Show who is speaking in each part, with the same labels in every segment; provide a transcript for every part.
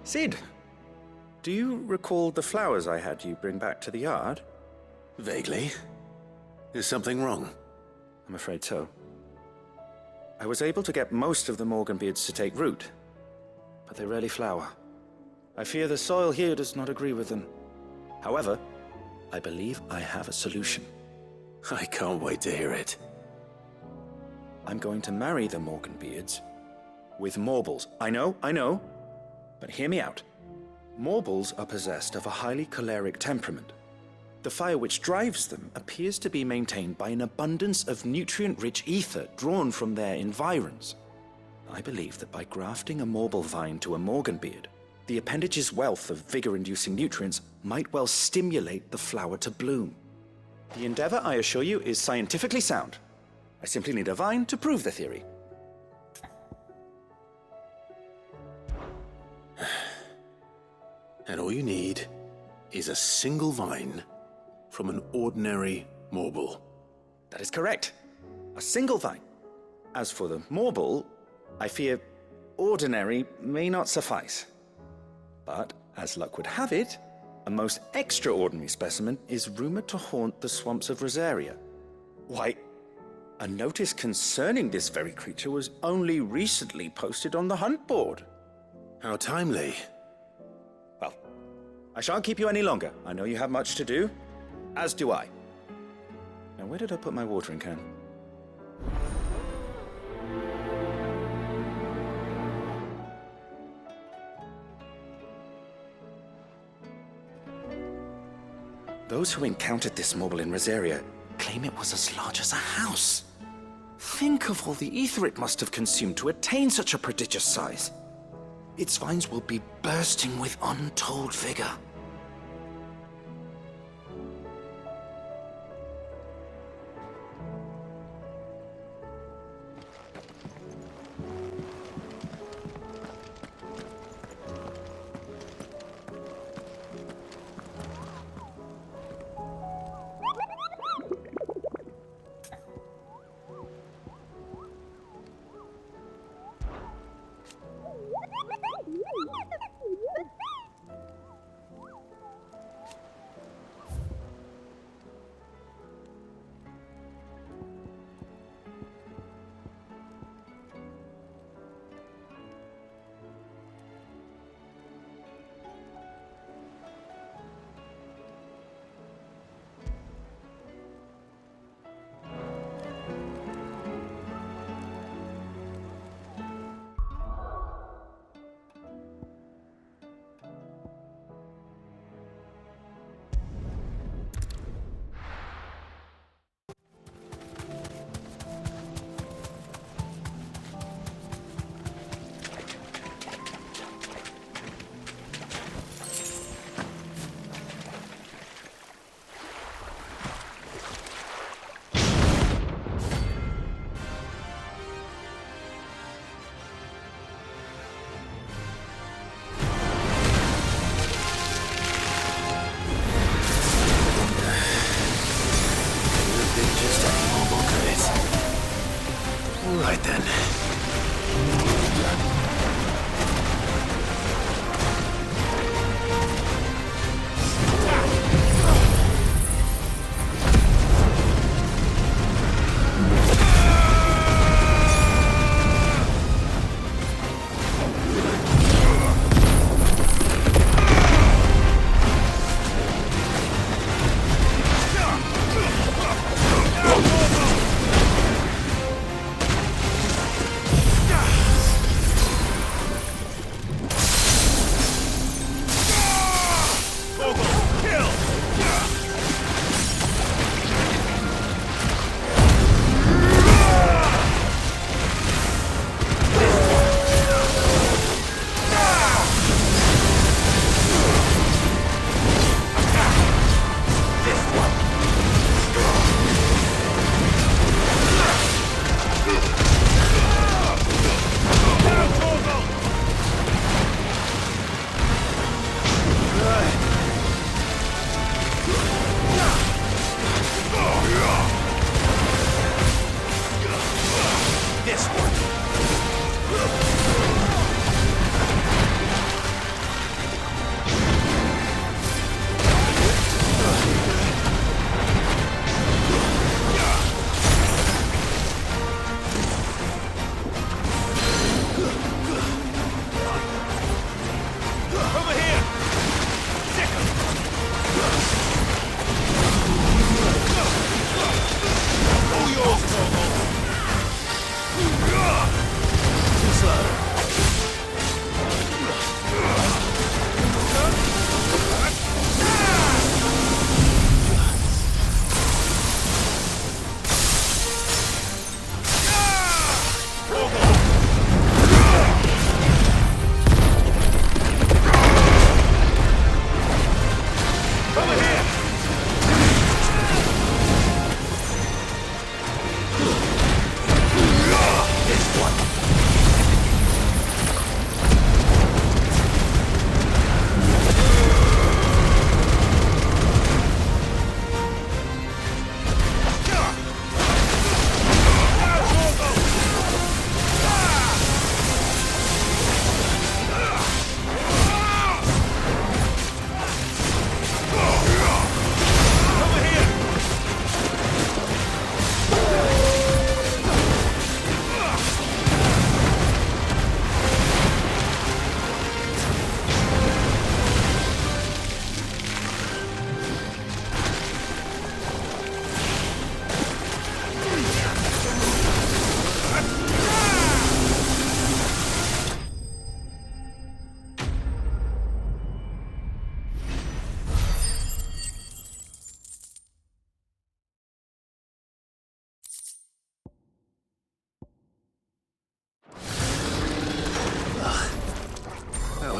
Speaker 1: Sid, do you recall the flowers I had you bring back to the yard?
Speaker 2: Vaguely. Is something wrong?
Speaker 1: I'm afraid so. I was able to get most of the Morganbeards to take root, but they rarely flower. I fear the soil here does not agree with them. However, I believe I have a solution.
Speaker 2: I can't wait to hear it.
Speaker 1: I'm going to marry the Morganbeards with Morbols. I know, but hear me out. Morbols are possessed of a highly choleric temperament. The fire which drives them appears to be maintained by an abundance of nutrient-rich ether drawn from their environs. I believe that by grafting a Morbol vine to a Morganbeard, the appendage's wealth of vigor-inducing nutrients might well stimulate the flower to bloom. The endeavor, I assure you, is scientifically sound. I simply need a vine to prove the theory.
Speaker 2: And all you need is a single vine from an ordinary Morbol.
Speaker 1: That is correct. A single vine. As for the Morbol, I fear ordinary may not suffice. But, as luck would have it, a most extraordinary specimen is rumored to haunt the swamps of Rosaria. Why, a notice concerning this very creature was only recently posted on the hunt board.
Speaker 2: How timely.
Speaker 1: Well, I shan't keep you any longer. I know you have much to do, as do I. Now, where did I put my watering can? Those who encountered this Morbol in Rosaria claim it was as large as a house. Think of all the ether it must have consumed to attain such a prodigious size. Its vines will be bursting with untold vigor.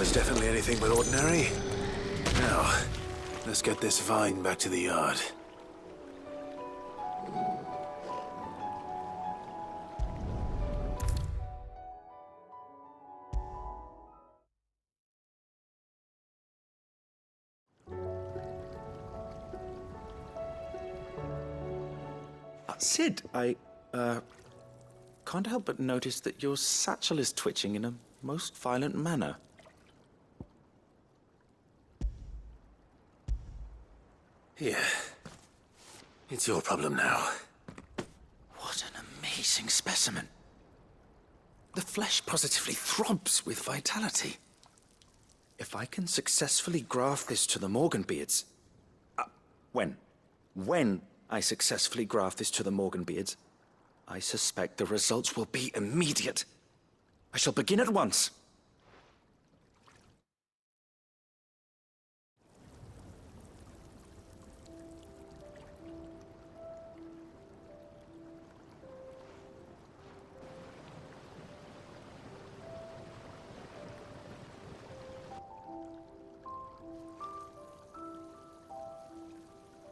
Speaker 2: is definitely anything but ordinary. Now, let's get this vine back to the yard.
Speaker 1: Sid, I can't help but notice that your satchel is twitching in a most violent manner.
Speaker 2: Here. It's your problem now.
Speaker 1: What an amazing specimen. The flesh positively throbs with vitality. If I can successfully graft this to the Morganbeards... When I successfully graft this to the Morganbeards, I suspect the results will be immediate. I shall begin at once.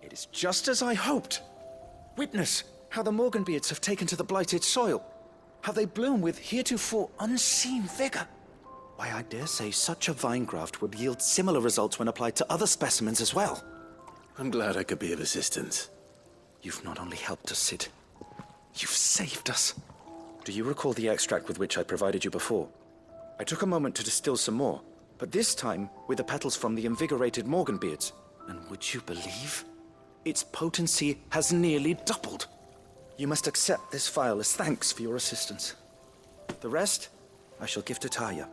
Speaker 1: It is just as I hoped. Witness how the Morganbeards have taken to the blighted soil. How they bloom with heretofore unseen vigor. Why, I dare say such a vine graft would yield similar results when applied to other specimens as well.
Speaker 2: I'm glad I could be of assistance.
Speaker 1: You've not only helped us, Sid, you've saved us. Do you recall the extract with which I provided you before? I took a moment to distill some more, but this time with the petals from the invigorated Morganbeards. And would you believe? Its potency has nearly doubled. You must accept this vial as thanks for your assistance. The rest, I shall give to Taya.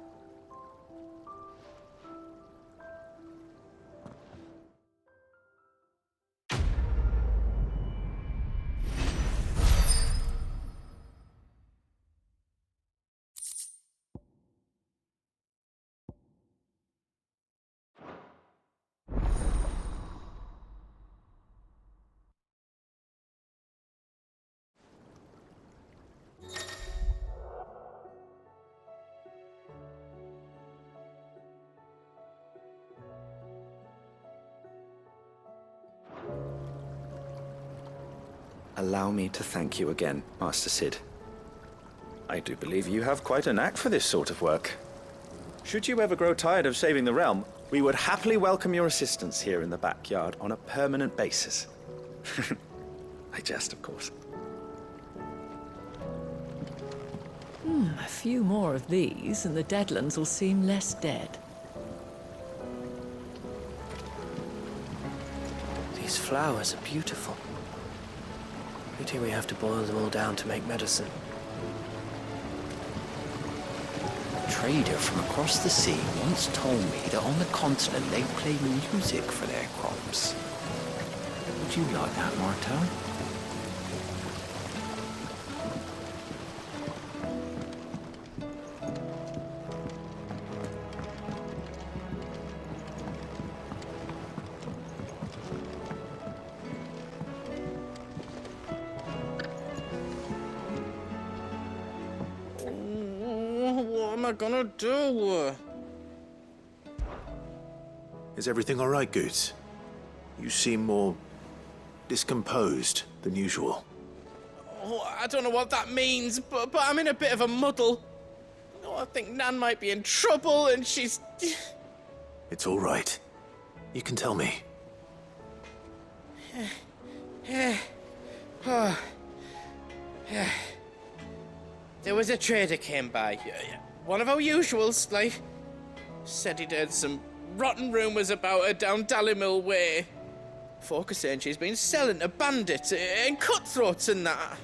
Speaker 1: Allow me to thank you again, Master Sid. I do believe you have quite a knack for this sort of work. Should you ever grow tired of saving the realm, we would happily welcome your assistance here in the backyard on a permanent basis. I jest, of course.
Speaker 3: A few more of these, and the Deadlands will seem less dead.
Speaker 4: These flowers are beautiful. Pity we have to boil them all down to make medicine. A trader from across the sea once told me that on the continent they play music for their crops. Would you like that, Martel?
Speaker 5: What am I gonna do?
Speaker 2: Is everything all right, Goots? You seem more discomposed than usual.
Speaker 5: Oh, I don't know what that means, but I'm in a bit of a muddle. Oh, I think Nan might be in trouble, and she's...
Speaker 2: It's all right. You can tell me.
Speaker 5: There was a trader came by. One of our usuals, like. Said he'd heard some rotten rumours about her down Dallimil Way. Folk are saying she's been selling to bandits and cutthroats and that.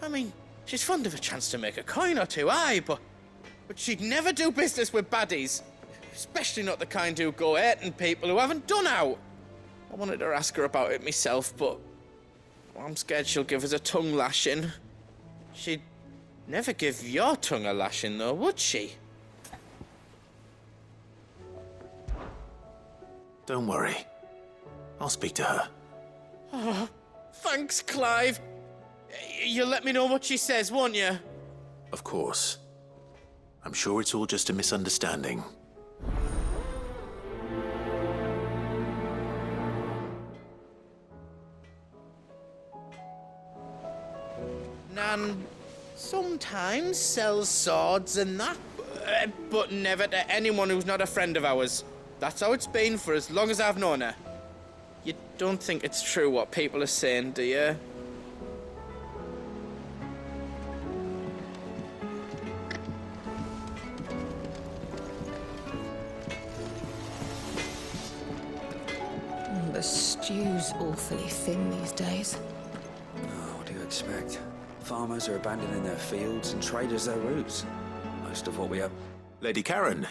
Speaker 5: I mean, she's fond of a chance to make a coin or two, aye, but she'd never do business with baddies. Especially not the kind who go hurting people who haven't done out. I wanted to ask her about it myself, but I'm scared she'll give us a tongue lashing. She'd never give your tongue a lashing, though, would she?
Speaker 2: Don't worry. I'll speak to her.
Speaker 5: Oh, thanks, Clive. You'll let me know what she says, won't you?
Speaker 2: Of course. I'm sure it's all just a misunderstanding.
Speaker 5: man sometimes sells swords and that, but never to anyone who's not a friend of ours. That's how it's been for as long as I've known her. You don't think it's true what people are saying, do you?
Speaker 6: The stew's awfully thin these days.
Speaker 7: Oh, what do you expect? Farmers are abandoning their fields and traders their roots. Most of what we have...
Speaker 2: Lady Karen.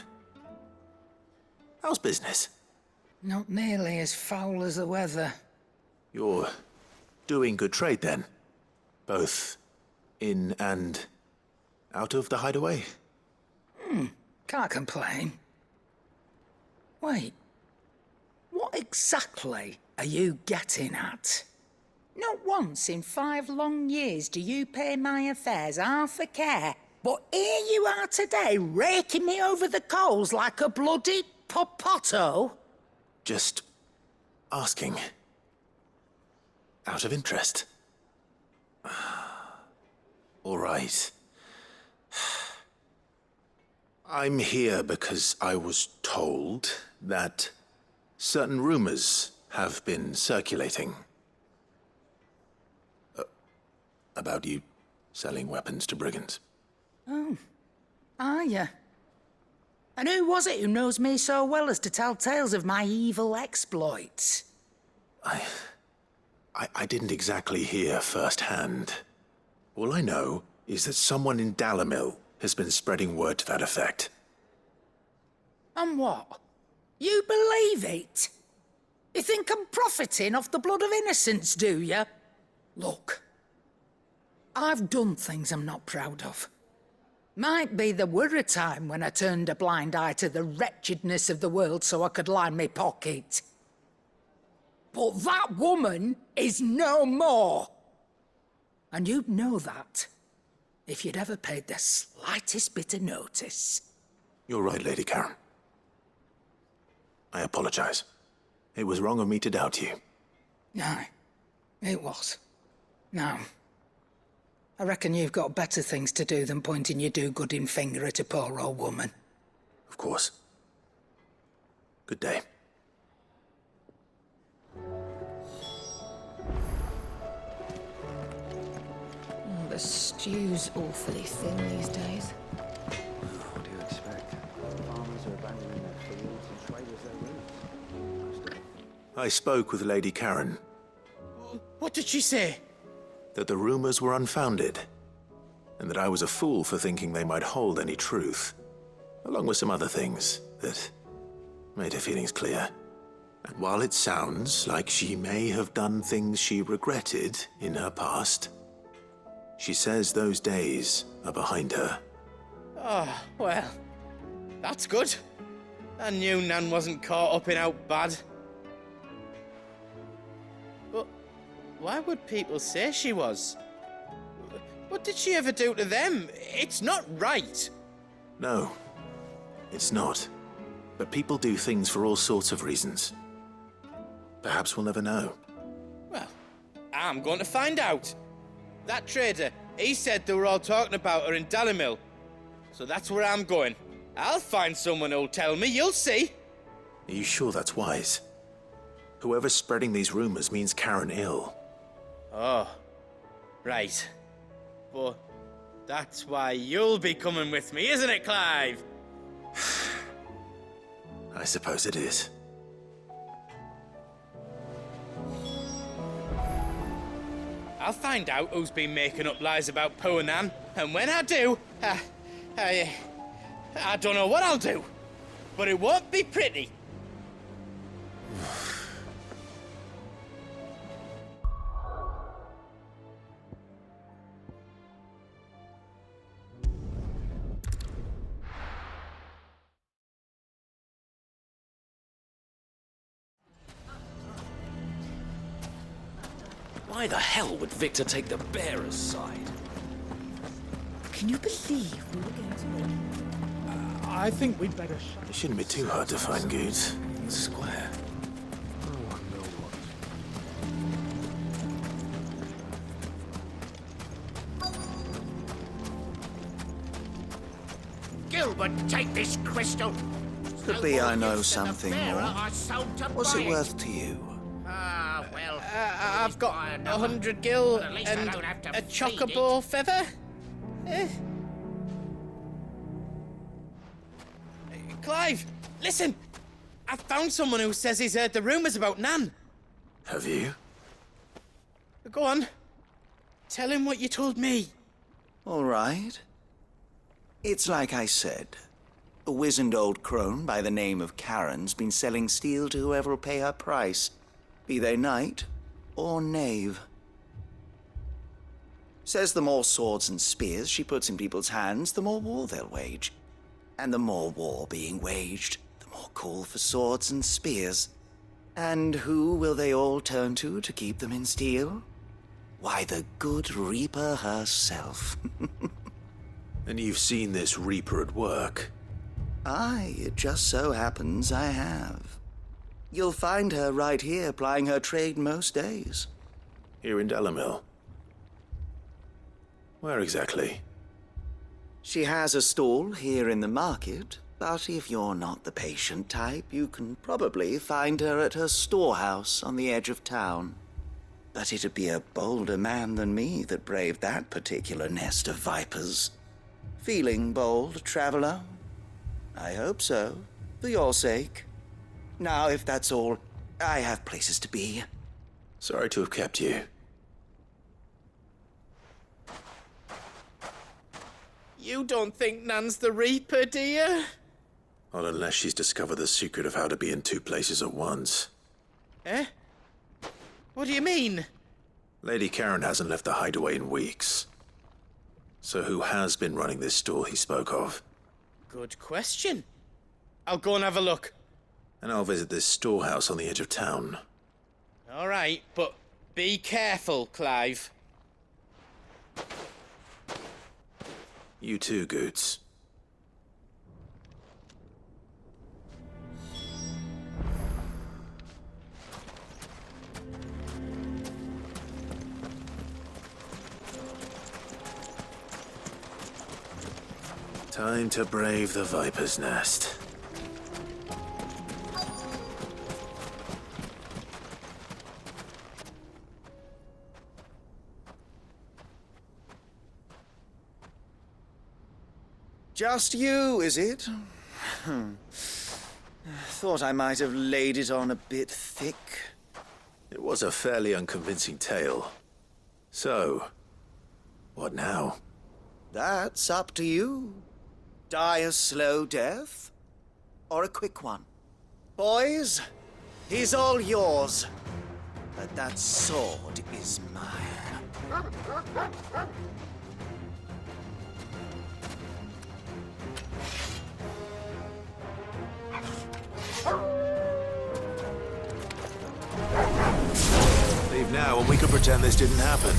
Speaker 2: How's business?
Speaker 6: Not nearly as foul as the weather.
Speaker 2: You're doing good trade then? Both in and out of the Hideaway?
Speaker 6: Can't complain. Wait. What exactly are you getting at? Not once in 5 long years do you pay my affairs half a care, but here you are today, raking me over the coals like a bloody popoto?
Speaker 2: Just asking. Out of interest. All right. I'm here because I was told that certain rumors have been circulating. About you selling weapons to brigands.
Speaker 6: Oh, are you? And who was it who knows me so well as to tell tales of my evil exploits?
Speaker 2: I didn't exactly hear firsthand. All I know is that someone in Dalimil has been spreading word to that effect.
Speaker 6: And what? You believe it? You think I'm profiting off the blood of innocents, do you? Look, I've done things I'm not proud of. Might be there were a time when I turned a blind eye to the wretchedness of the world so I could line my pocket. But that woman is no more. And you'd know that if you'd ever paid the slightest bit of notice.
Speaker 2: You're right, Lady Karen. I apologize. It was wrong of me to doubt you.
Speaker 6: No, it was. Now, I reckon you've got better things to do than pointing your do-gooding finger at a poor old woman.
Speaker 2: Of course. Good day.
Speaker 6: The stew's awfully thin these days.
Speaker 7: What do you expect? Farmers are abandoning their fields and traders their roots.
Speaker 2: I spoke with Lady Karen
Speaker 5: What did she say?
Speaker 2: that the rumors were unfounded, and that I was a fool for thinking they might hold any truth, along with some other things that made her feelings clear. And while it sounds like she may have done things she regretted in her past, she says those days are behind her.
Speaker 5: Oh, well, that's good. I knew Nan wasn't caught up in out bad. But why would people say she was? What did she ever do to them? It's not right.
Speaker 2: No, it's not. But people do things for all sorts of reasons. Perhaps we'll never know.
Speaker 5: Well, I'm going to find out. That trader, he said they were all talking about her in Dalimil. So that's where I'm going. I'll find someone who'll tell me, you'll see.
Speaker 2: Are you sure that's wise? Whoever's spreading these rumors means Karen ill.
Speaker 5: Oh, right. But that's why you'll be coming with me, isn't it, Clive?
Speaker 2: I suppose it is.
Speaker 5: I'll find out who's been making up lies about poor Nan, and when I do, I don't know what I'll do, but it won't be pretty.
Speaker 7: Why the hell would Victor take the bearer's side?
Speaker 6: Can you believe we were going to win?
Speaker 8: I think we'd better
Speaker 2: It shouldn't be too hard to find goods.
Speaker 7: Square.
Speaker 9: do but take this crystal.
Speaker 10: Could be I know something more. What's it worth to you?
Speaker 9: Ah, well.
Speaker 5: I've got 100 gil and a chocobo feather. Clive, listen! I found someone who says he's heard the rumours about Nan.
Speaker 2: Have you?
Speaker 5: Go on. Tell him what you told me.
Speaker 10: All right. It's like I said. A wizened old crone by the name of Karen's been selling steel to whoever'll pay her price, be they knight or knave. Says the more swords and spears she puts in people's hands, the more war they'll wage. And the more war being waged, the more call for swords and spears. And who will they all turn to keep them in steel? Why, the good Reaper herself.
Speaker 2: And you've seen this Reaper at work?
Speaker 10: Aye, it just so happens I have. You'll find her right here plying her trade most days.
Speaker 2: Here in Dalimil? Where exactly?
Speaker 10: She has a stall here in the market, but if you're not the patient type, you can probably find her at her storehouse on the edge of town. But it'd be a bolder man than me that braved that particular nest of vipers. Feeling bold, traveler? I hope so, for your sake. Now, if that's all, I have places to be.
Speaker 2: Sorry to have kept you.
Speaker 5: You don't think Nan's the Reaper, do you?
Speaker 2: Not unless she's discovered the secret of how to be in two places at once.
Speaker 5: Eh? What do you mean?
Speaker 2: Lady Karen hasn't left the Hideaway in weeks. So who has been running this stall he spoke of?
Speaker 5: Good question. I'll go and have a look.
Speaker 2: And I'll visit this storehouse on the edge of town.
Speaker 5: All right, but be careful, Clive.
Speaker 2: You too, Goots. Time to brave the Viper's Nest.
Speaker 10: Just you, is it? Thought I might have laid it on a bit thick.
Speaker 2: It was a fairly unconvincing tale. So, what now?
Speaker 10: That's up to you. Die a slow death, or a quick one. Boys, he's all yours. But that sword is mine.
Speaker 2: Leave now and we can pretend this didn't happen.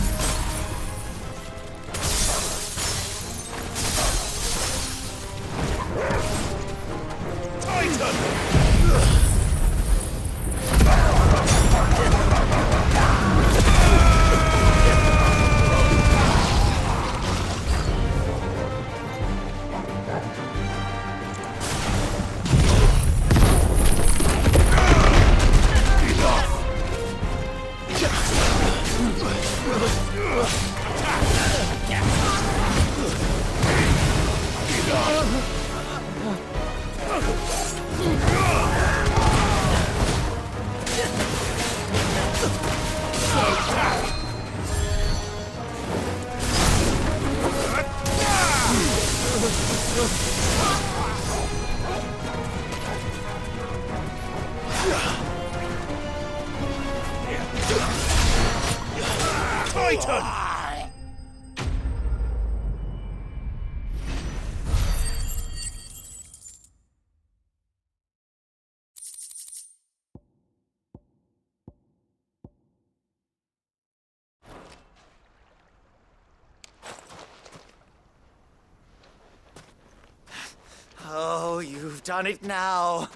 Speaker 10: Oh, you've done it now.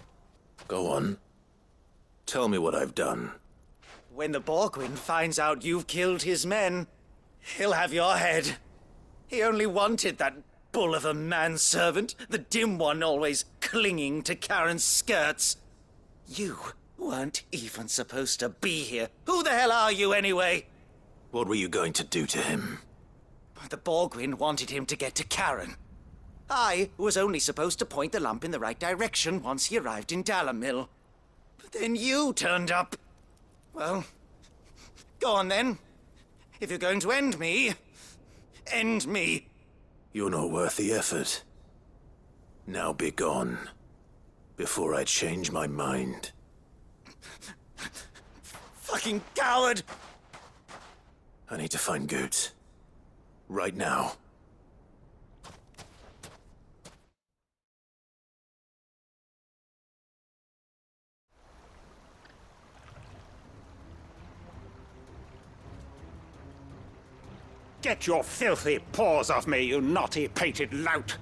Speaker 2: Go on. Tell me what I've done.
Speaker 10: When the Borgwyn finds out you've killed his men, he'll have your head. He only wanted that bull of a manservant, the dim one always clinging to Karen's skirts. You weren't even supposed to be here. Who the hell are you anyway?
Speaker 2: What were you going to do to him?
Speaker 10: The Borgwyn wanted him to get to Karen. I was only supposed to point the lamp in the right direction once he arrived in Dalamil. But then you turned up. Well, go on then. If you're going to end me, end me.
Speaker 2: You're not worth the effort. Now be gone, before I change my mind.
Speaker 10: Fucking coward!
Speaker 2: I need to find Goots. Right now.
Speaker 11: Get your filthy paws off me, you naughty-pated lout!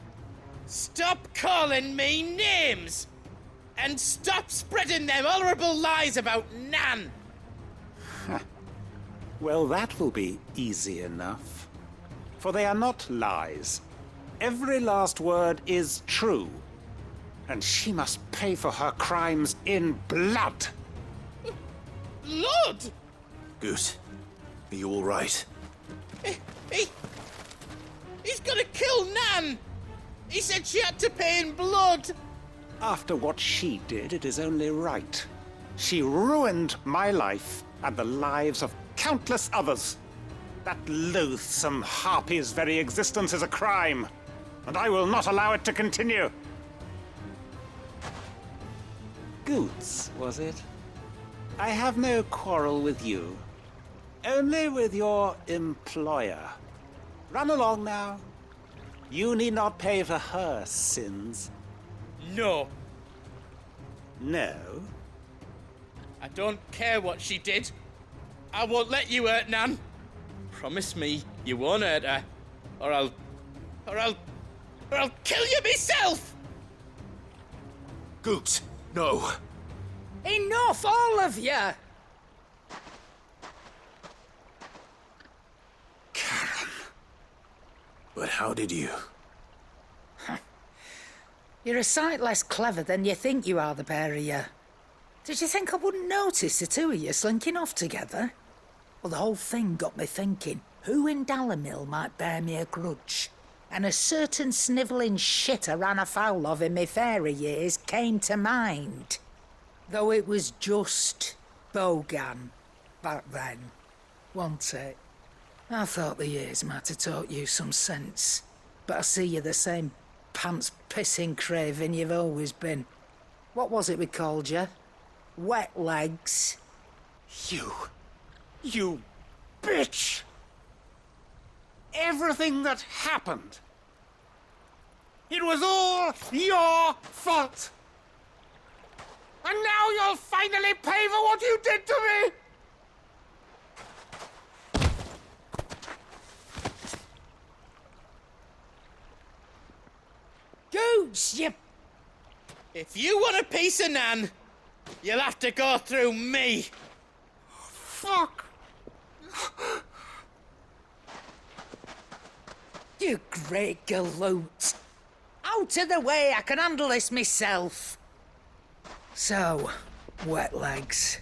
Speaker 5: Stop calling me names! And stop spreading them horrible lies about Nan!
Speaker 11: Well, that will be easy enough. For they are not lies. Every last word is true. And she must pay for her crimes in blood.
Speaker 5: Blood?
Speaker 2: Goot, are you all right?
Speaker 5: He's gonna kill Nan! He said she had to pay in blood!
Speaker 11: After what she did, it is only right. She ruined my life and the lives of countless others. That loathsome harpy's very existence is a crime, and I will not allow it to continue. Goots, was it? I have no quarrel with you. Only with your employer. Run along now. You need not pay for her sins.
Speaker 5: No.
Speaker 11: No?
Speaker 5: I don't care what she did. I won't let you hurt Nan. Promise me you won't hurt her, or I'll kill you myself!
Speaker 2: Goot, no.
Speaker 6: Enough, all of you!
Speaker 2: Karen. But how did you?
Speaker 6: You're a sight less clever than you think you are, the pair of you. Did you think I wouldn't notice the two of you slinking off together? Well, the whole thing got me thinking, who in Dalamil might bear me a grudge? And a certain snivelling shit I ran afoul of in my fairy years came to mind. Though it was just Bogan back then, wasn't it? I thought the years might have taught you some sense, but I see you're the same pants-pissing craven you've always been. What was it we called you? Wet legs?
Speaker 11: You bitch! Everything that happened, it was all your fault! And now you'll finally pay for what you did to me!
Speaker 6: Goots, you...
Speaker 5: If you want a piece of Nan, you'll have to go through me.
Speaker 11: Fuck!
Speaker 6: You great galoot. Out of the way, I can handle this myself. So, wet legs,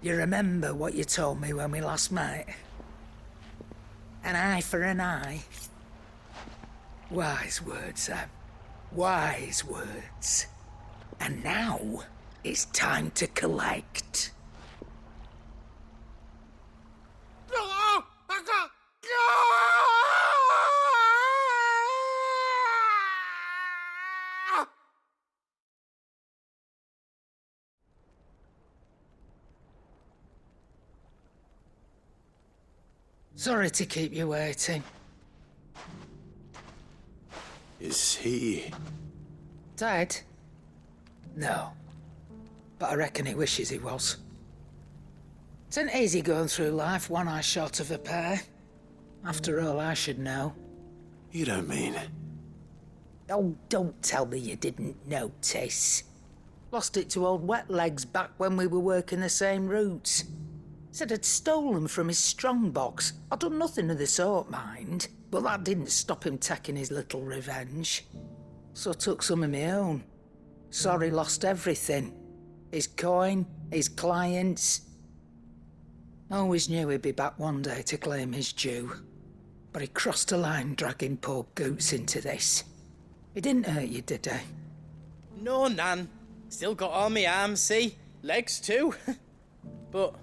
Speaker 6: you remember what you told me when we last met? An eye for an eye. Wise words, Sam. Wise words. And now, it's time to collect. Sorry to keep you waiting.
Speaker 2: Is he...
Speaker 6: Dead? No. But I reckon he wishes he was. It ain't easy going through life one eye short of a pair. After all, I should know.
Speaker 2: You don't mean...
Speaker 6: Oh, don't tell me you didn't notice. Lost it to old Wet Legs back when we were working the same routes. Said I'd stolen from his strongbox. I'd done nothing of the sort, mind. But that didn't stop him taking his little revenge. So I took some of my own. Sorry, lost everything. His coin, his clients. Always knew he'd be back one day to claim his due. But he crossed a line dragging poor Goots into this. He didn't hurt you, did he?
Speaker 5: No, Nan. Still got all my arms, see? Legs too. But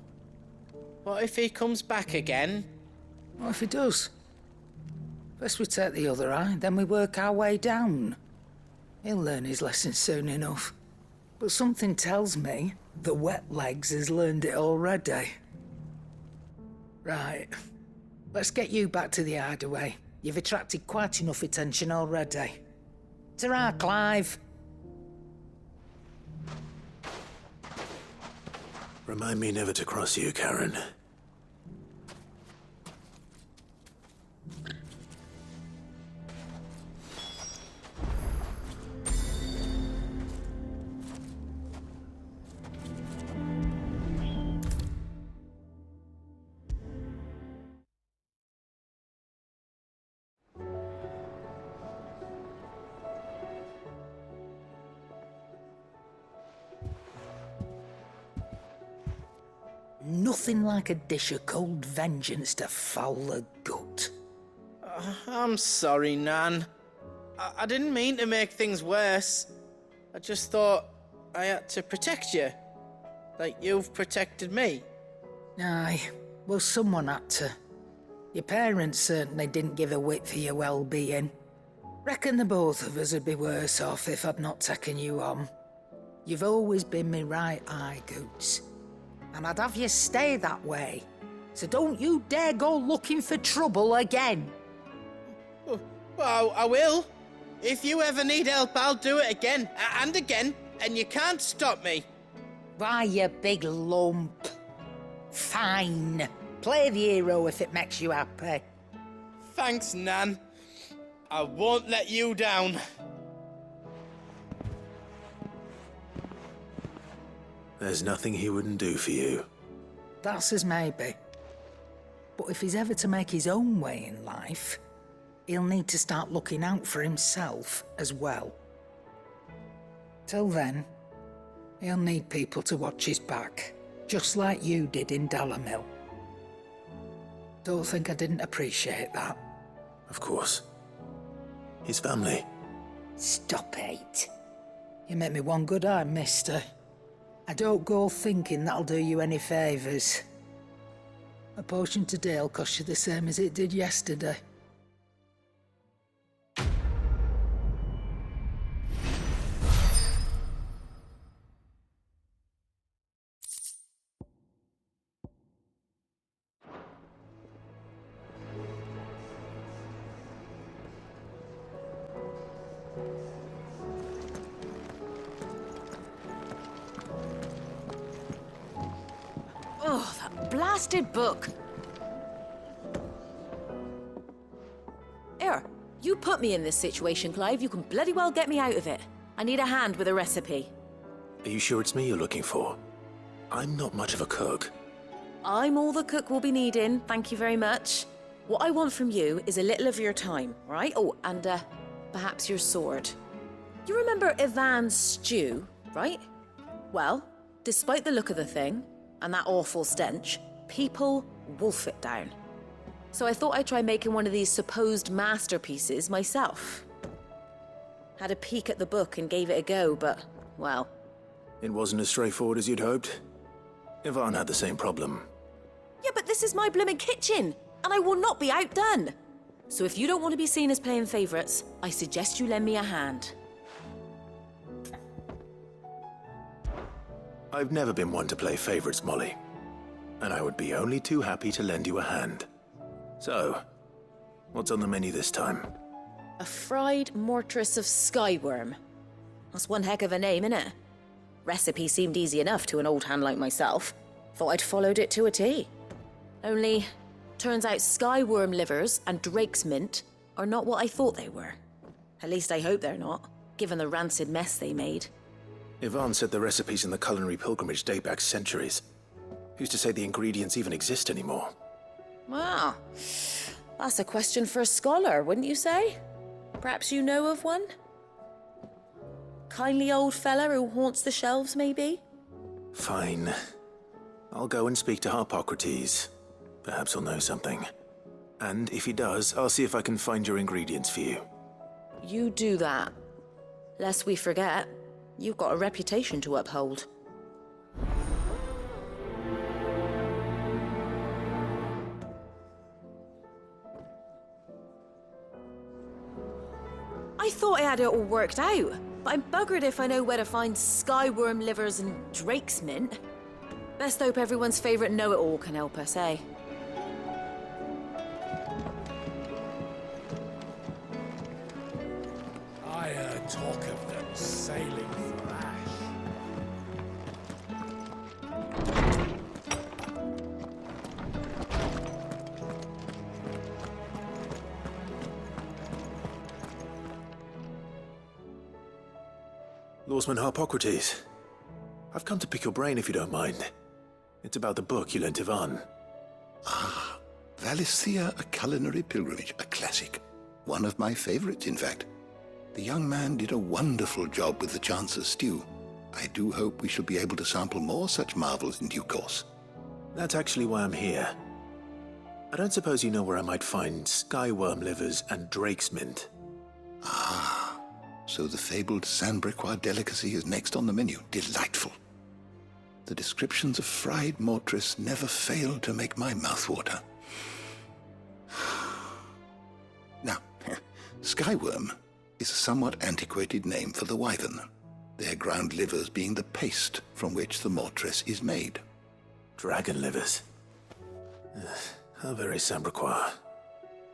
Speaker 5: what if he comes back again?
Speaker 6: What if he does? First we take the other eye, then we work our way down. He'll learn his lesson soon enough. But something tells me the wet legs has learned it already. Right. Let's get you back to the Hideaway. You've attracted quite enough attention already. Ta-ra, Clive.
Speaker 2: Remind me never to cross you, Karen.
Speaker 6: Nothing like a dish of cold vengeance to foul the gut.
Speaker 5: I'm sorry, Nan. I didn't mean to make things worse. I just thought I had to protect you. Like you've protected me.
Speaker 6: Aye, well, someone had to. Your parents certainly didn't give a whit for your well-being. Reckon the both of us would be worse off if I'd not taken you on. You've always been me right eye, Goots. And I'd have you stay that way. So don't you dare go looking for trouble again.
Speaker 5: Well, I will. If you ever need help, I'll do it again and again, and you can't stop me.
Speaker 6: Why, you big lump. Fine. Play the hero if it makes you happy.
Speaker 5: Thanks, Nan. I won't let you down.
Speaker 2: There's nothing he wouldn't do for you.
Speaker 6: That's as maybe. But if he's ever to make his own way in life, he'll need to start looking out for himself as well. Till then, he'll need people to watch his back, just like you did in Dalimil. Don't think I didn't appreciate that.
Speaker 2: Of course. His family.
Speaker 6: Stop it. You make me one good eye, mister. I don't go thinking that'll do you any favours. A potion today'll cost you the same as it did yesterday.
Speaker 12: Oh, that blasted book. Here, you put me in this situation, Clive. You can bloody well get me out of it. I need a hand with a recipe.
Speaker 2: Are you sure it's me you're looking for? I'm not much of a cook.
Speaker 12: I'm all the cook will be needing, thank you very much. What I want from you is a little of your time, right? Oh, and perhaps your sword. You remember Ivan's stew, right? Well, despite the look of the thing, and that awful stench, people wolf it down. So I thought I'd try making one of these supposed masterpieces myself. Had a peek at the book and gave it a go, but, well...
Speaker 2: It wasn't as straightforward as you'd hoped. Ivan had the same problem.
Speaker 12: Yeah, but this is my blooming kitchen, and I will not be outdone. So if you don't want to be seen as playing favourites, I suggest you lend me a hand.
Speaker 2: I've never been one to play favourites, Molly. And I would be only too happy to lend you a hand. So, what's on the menu this time?
Speaker 12: A fried mortress of skyworm. That's one heck of a name, innit? Recipe seemed easy enough to an old hand like myself. Thought I'd followed it to a T. Only, turns out skyworm livers and drake's mint are not what I thought they were. At least I hope they're not, given the rancid mess they made.
Speaker 2: Ivan said the recipes in the culinary pilgrimage date back centuries. Who's to say the ingredients even exist anymore?
Speaker 12: Well, that's a question for a scholar, wouldn't you say? Perhaps you know of one? Kindly old fella who haunts the shelves, maybe?
Speaker 2: Fine. I'll go and speak to Harpocrates. Perhaps he'll know something. And if he does, I'll see if I can find your ingredients for you.
Speaker 12: You do that. Lest we forget, you've got a reputation to uphold. I thought I had it all worked out, but I'm buggered if I know where to find skyworm livers and drake's mint. Best hope everyone's favourite know-it-all can help us, eh?
Speaker 8: I heard talk of them sailing for ash.
Speaker 2: Lawsman Harpocrates, I've come to pick your brain if you don't mind. It's about the book you lent Ivan.
Speaker 13: Ah, Valisthea, A Culinary Pilgrimage, a classic. One of my favorites, in fact. The young man did a wonderful job with the Chance's stew. I do hope we shall be able to sample more such marvels in due course.
Speaker 2: That's actually why I'm here. I don't suppose you know where I might find skyworm livers and drake's mint.
Speaker 13: Ah, so the fabled Sandbrequois delicacy is next on the menu. Delightful. The descriptions of fried mortress never fail to make my mouth water. Now, skyworm is a somewhat antiquated name for the wyvern, their ground livers being the paste from which the mortress is made.
Speaker 2: Dragon livers. How very Sandbrequois.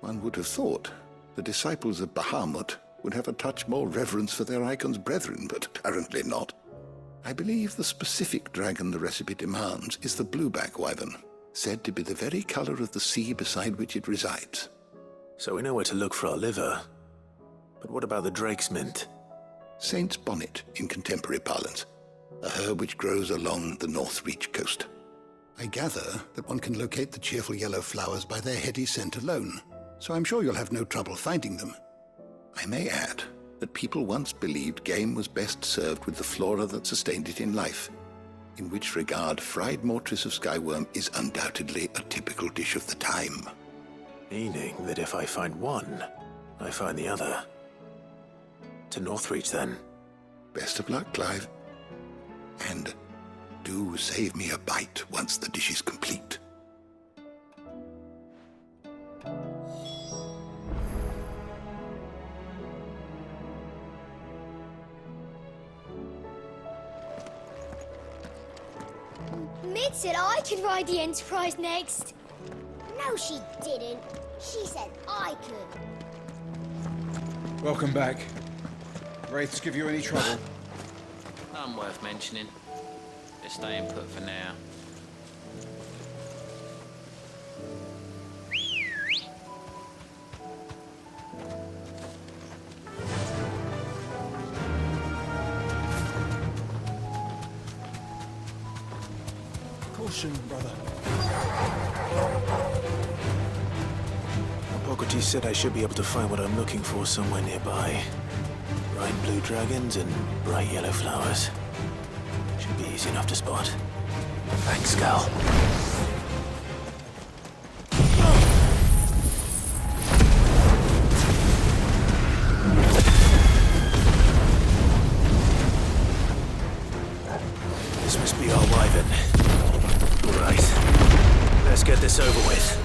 Speaker 13: One would have thought the disciples of Bahamut would have a touch more reverence for their icon's brethren, but apparently not. I believe the specific dragon the recipe demands is the blueback wyvern, said to be the very color of the sea beside which it resides.
Speaker 2: So we know where to look for our liver. But what about the drake's mint?
Speaker 13: Saint's bonnet in contemporary parlance, a herb which grows along the North Reach coast. I gather that one can locate the cheerful yellow flowers by their heady scent alone, so I'm sure you'll have no trouble finding them. I may add that people once believed game was best served with the flora that sustained it in life, in which regard fried mortress of skyworm is undoubtedly a typical dish of the time.
Speaker 2: Meaning that if I find one, I find the other. To Northreach, then.
Speaker 13: Best of luck, Clive. And do save me a bite once the dish is complete.
Speaker 14: Mid said I could ride the Enterprise next. No, she didn't. She said I could.
Speaker 7: Welcome back. Wraiths give you any trouble?
Speaker 4: None worth mentioning. Just staying put for now.
Speaker 8: Caution, brother.
Speaker 2: Hippocrates said I should be able to find what I'm looking for somewhere nearby. Bright blue dragons and bright yellow flowers. Should be easy enough to spot. Thanks, Gal. This must be our wyvern. All right. Let's get this over with.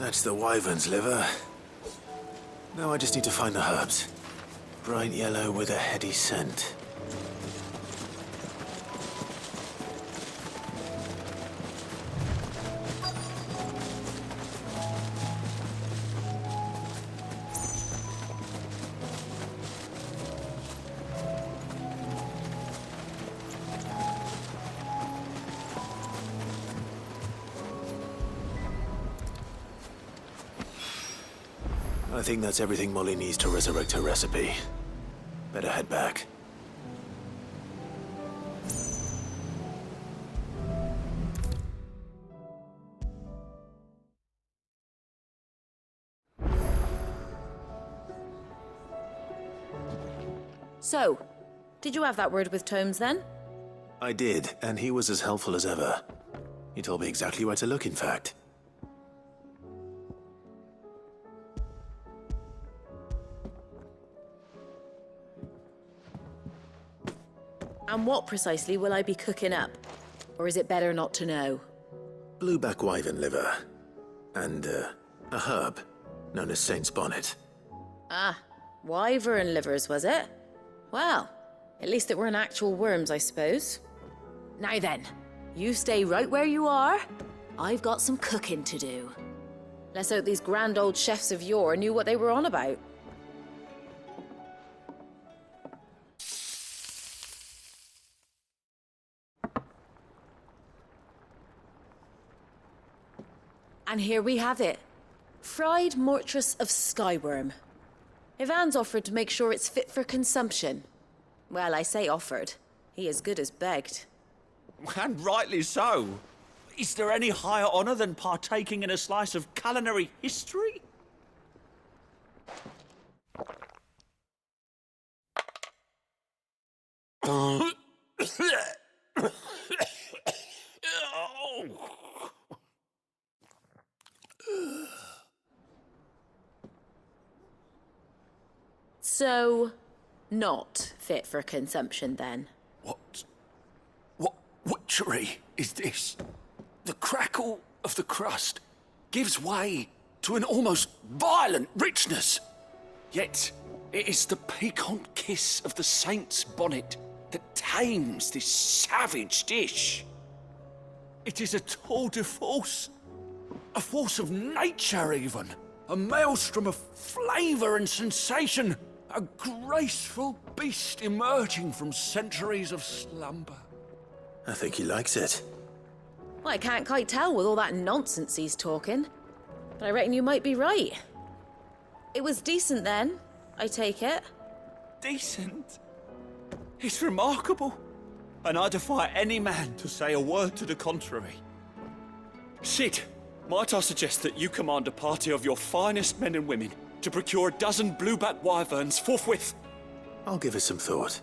Speaker 2: That's the wyvern's liver. Now I just need to find the herbs. Bright yellow with a heady scent. I think that's everything Molly needs to resurrect her recipe. Better head back.
Speaker 12: So, did you have that word with Tomes then?
Speaker 2: I did, and he was as helpful as ever. He told me exactly where to look, in fact.
Speaker 12: And what precisely will I be cooking up? Or is it better not to know?
Speaker 2: Blueback wyvern liver. And, a herb known as Saint's Bonnet.
Speaker 12: Ah, wyvern livers, was it? Well, at least it weren't actual worms, I suppose. Now then, you stay right where you are. I've got some cooking to do. Let's hope these grand old chefs of yore knew what they were on about. And here we have it. Fried mortress of skyworm. Ivan's offered to make sure it's fit for consumption. Well, I say offered. He as good as begged.
Speaker 15: And rightly so. Is there any higher honor than partaking in a slice of culinary history?
Speaker 12: So, not fit for consumption then?
Speaker 15: What witchery is this? The crackle of the crust gives way to an almost violent richness. Yet, it is the piquant kiss of the saint's bonnet that tames this savage dish. It is a tour de force, a force of nature even, a maelstrom of flavour and sensation, a graceful beast emerging from centuries of slumber.
Speaker 2: I think he likes it.
Speaker 12: Well, I can't quite tell with all that nonsense he's talking. But I reckon you might be right. It was decent then, I take it.
Speaker 15: Decent? It's remarkable. And I defy any man to say a word to the contrary. Sid, might I suggest that you command a party of your finest men and women to procure a dozen blueback wyverns forthwith?
Speaker 2: I'll give it some thought.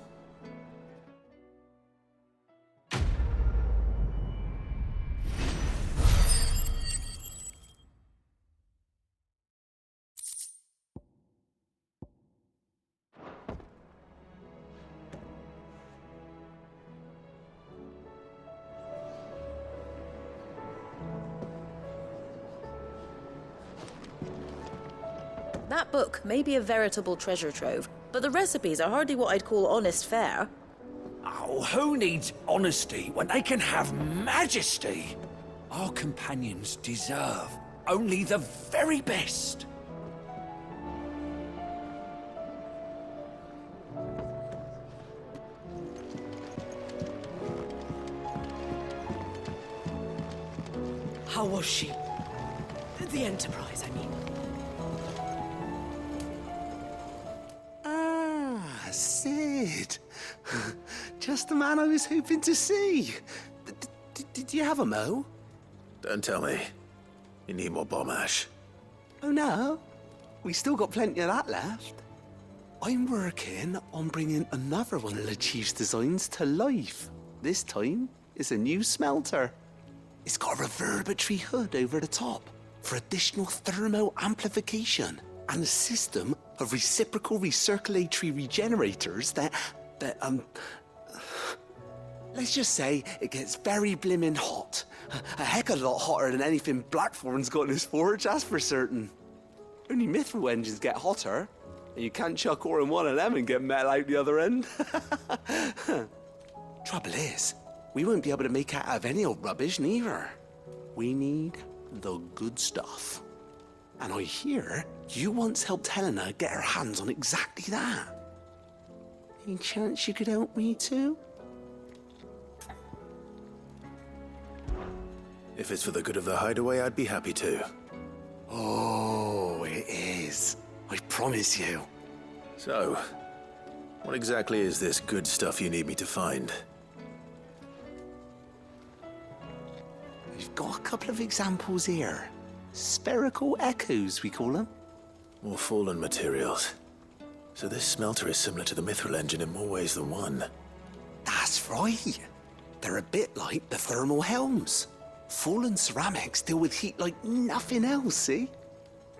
Speaker 12: That book may be a veritable treasure trove, but the recipes are hardly what I'd call honest fare.
Speaker 15: Oh, who needs honesty when they can have majesty? Our companions deserve only the very best.
Speaker 16: How was she? The Enterprise, I mean.
Speaker 17: Sid. Just the man I was hoping to see. Did you have a mo?
Speaker 2: Don't tell me. You need more bomb ash.
Speaker 17: Oh no, we still got plenty of that left. I'm working on bringing another one of the Chief's designs to life. This time, it's a new smelter. It's got a reverberatory hood over the top for additional thermo amplification and a system of reciprocal recirculatory regenerators that let's just say it gets very blimmin' hot A heck of a lot hotter than anything Blackthorn's got in his forge, that's for certain. Only mithril engines get hotter, and you can't chuck ore in one of them and get metal out the other end. Trouble is, we won't be able to make it out of any old rubbish, neither. We need the good stuff. And I hear you once helped Helena get her hands on exactly that. Any chance you could help me too?
Speaker 2: If it's for the good of the Hideaway, I'd be happy to.
Speaker 17: Oh, it is. I promise you.
Speaker 2: So, what exactly is this good stuff you need me to find?
Speaker 17: We've got a couple of examples here. Spherical echoes, we call them.
Speaker 2: More fallen materials. So this smelter is similar to the mithril engine in more ways than one.
Speaker 17: That's right. They're a bit like the thermal helms. Fallen ceramics deal with heat like nothing else, see?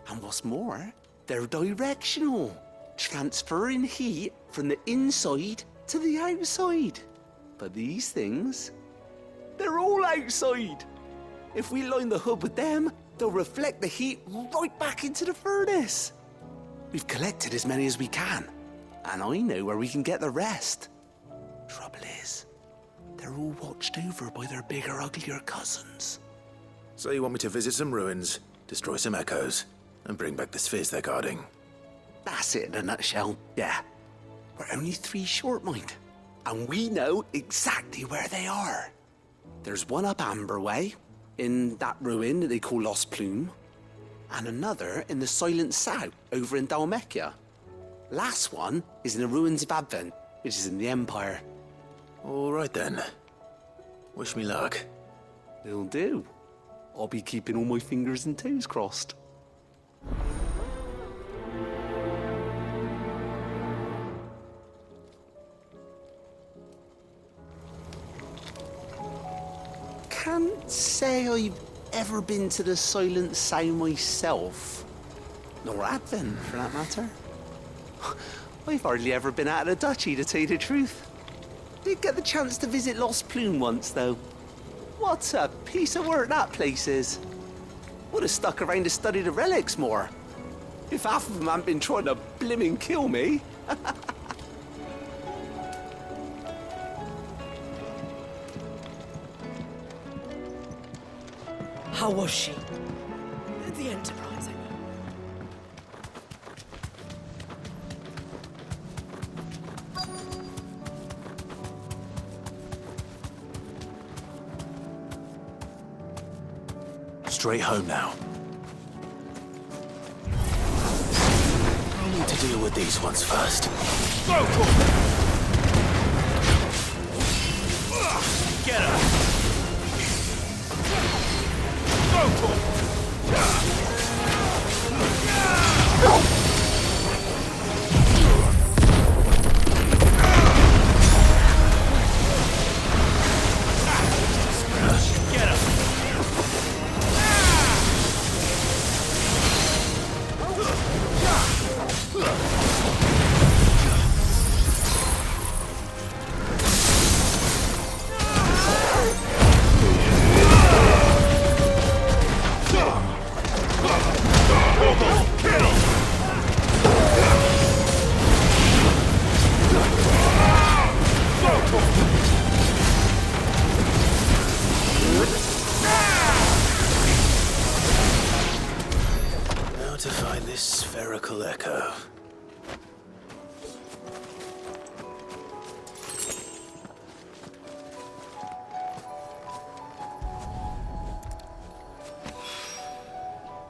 Speaker 17: And what's more, they're directional, transferring heat from the inside to the outside. But these things, they're all outside. If we line the hood with them, they'll reflect the heat right back into the furnace. We've collected as many as we can, and I know where we can get the rest. Trouble is, they're all watched over by their bigger, uglier cousins.
Speaker 2: So you want me to visit some ruins, destroy some echoes, and bring back the spheres they're guarding?
Speaker 17: That's it in a nutshell, yeah. We're only 3 short, mind, and we know exactly where they are. There's one up Amber Way, in that ruin that they call Lost Plume, and another in the Silent South, over in Dalmekia. Last one is in the ruins of Advent, which is in the Empire.
Speaker 2: All right then. Wish me luck.
Speaker 17: Will do. I'll be keeping all my fingers and toes crossed. Can't say I've ever been to the Silent South myself. Nor Advent, for that matter. I've hardly ever been out of the duchy, to tell you the truth. Did get the chance to visit Lost Plume once, though. What a piece of work that place is. Would have stuck around to study the relics more. If half of them hadn't been trying to blimmin' kill me.
Speaker 16: How was she? The Enterprise, I mean.
Speaker 2: Straight home now. I need to deal with these ones first.
Speaker 15: Go! Get her!
Speaker 2: Now to find this spherical echo.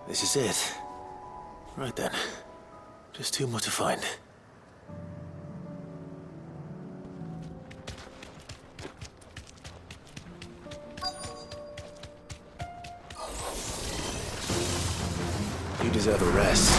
Speaker 2: This is it. Right then. Just 2 more to find. You deserve a rest.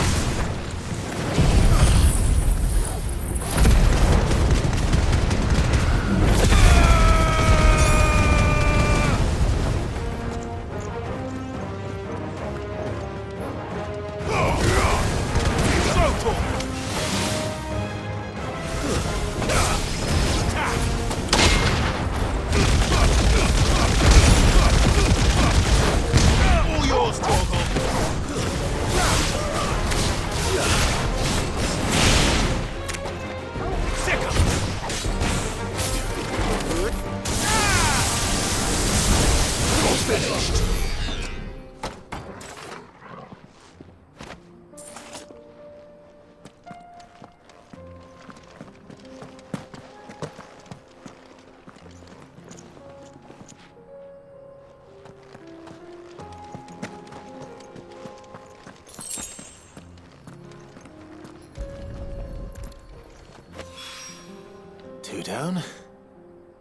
Speaker 2: down.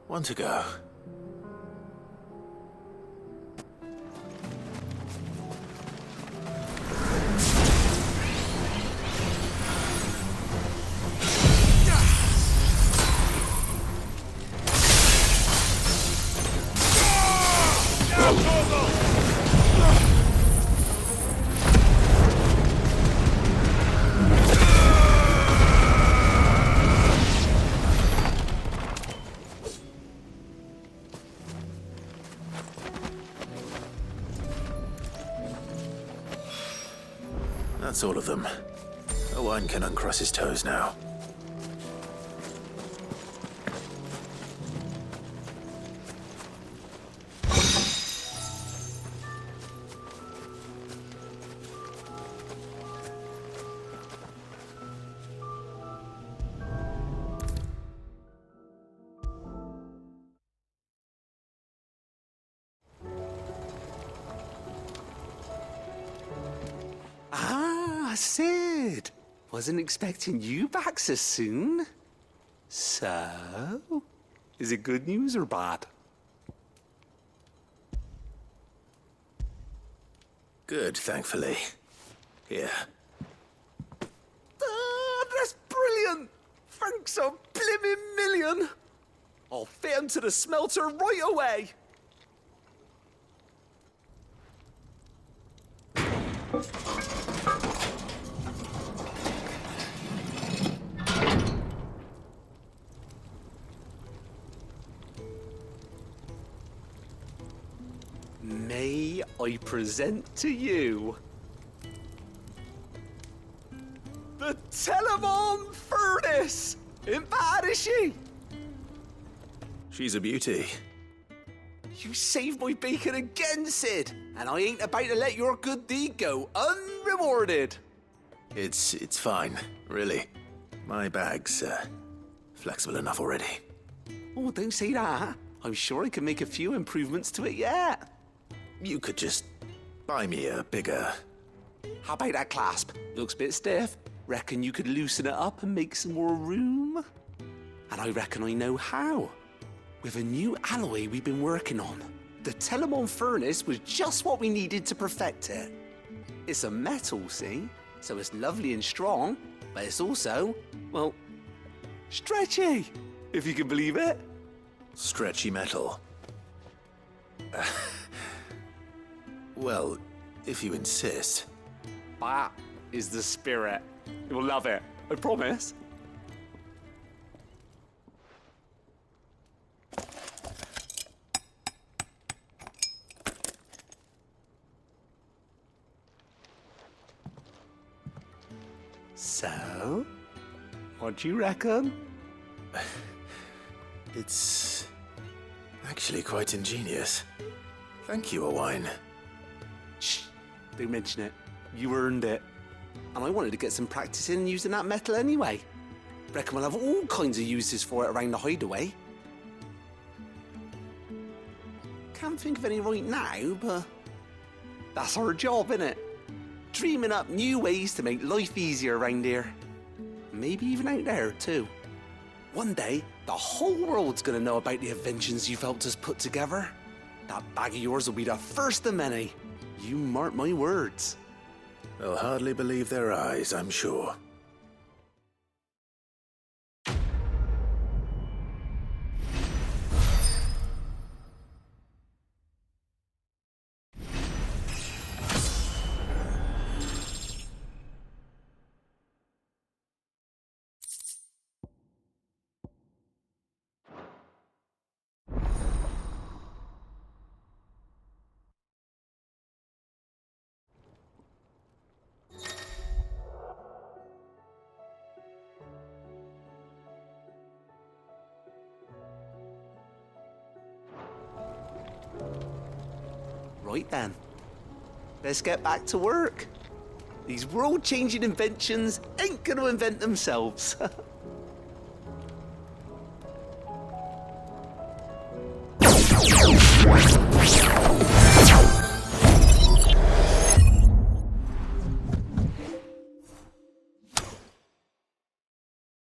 Speaker 2: One to go. That's all of them. Owen can uncross his toes now.
Speaker 17: Sid! Wasn't expecting you back so soon. So, is it good news or bad?
Speaker 2: Good, thankfully. Here.
Speaker 17: That's brilliant! Thanks a blimmin' million! I'll fit 'em to the smelter right away! May I present to you the Telemon Furnace! Ain't bad, is she?
Speaker 2: She's a beauty.
Speaker 17: You saved my bacon again, Sid, and I ain't about to let your good deed go unrewarded.
Speaker 2: It's fine, really. My bag's flexible enough already.
Speaker 17: Oh, don't say that. I'm sure I can make a few improvements to it yet.
Speaker 2: You could just buy me a bigger...
Speaker 17: How about that clasp? Looks a bit stiff. Reckon you could loosen it up and make some more room? And I reckon I know how. With a new alloy we've been working on. The Telemon Furnace was just what we needed to perfect it. It's a metal, see? So it's lovely and strong, but it's also, well, stretchy, if you can believe it.
Speaker 2: Stretchy metal. Well, if you insist.
Speaker 17: That is the spirit. You'll love it, I promise. So, what do you reckon?
Speaker 2: It's actually quite ingenious. Thank you, Owen.
Speaker 17: Shh, don't mention it. You earned it. And I wanted to get some practice in using that metal anyway. Reckon we'll have all kinds of uses for it around the Hideaway. Can't think of any right now, but that's our job, innit? Dreaming up new ways to make life easier around here. Maybe even out there, too. One day, the whole world's gonna know about the inventions you've helped us put together. That bag of yours will be the first of many. You mark my words.
Speaker 2: They'll hardly believe their eyes, I'm sure.
Speaker 17: Right then, let's get back to work. These world-changing inventions ain't gonna invent themselves.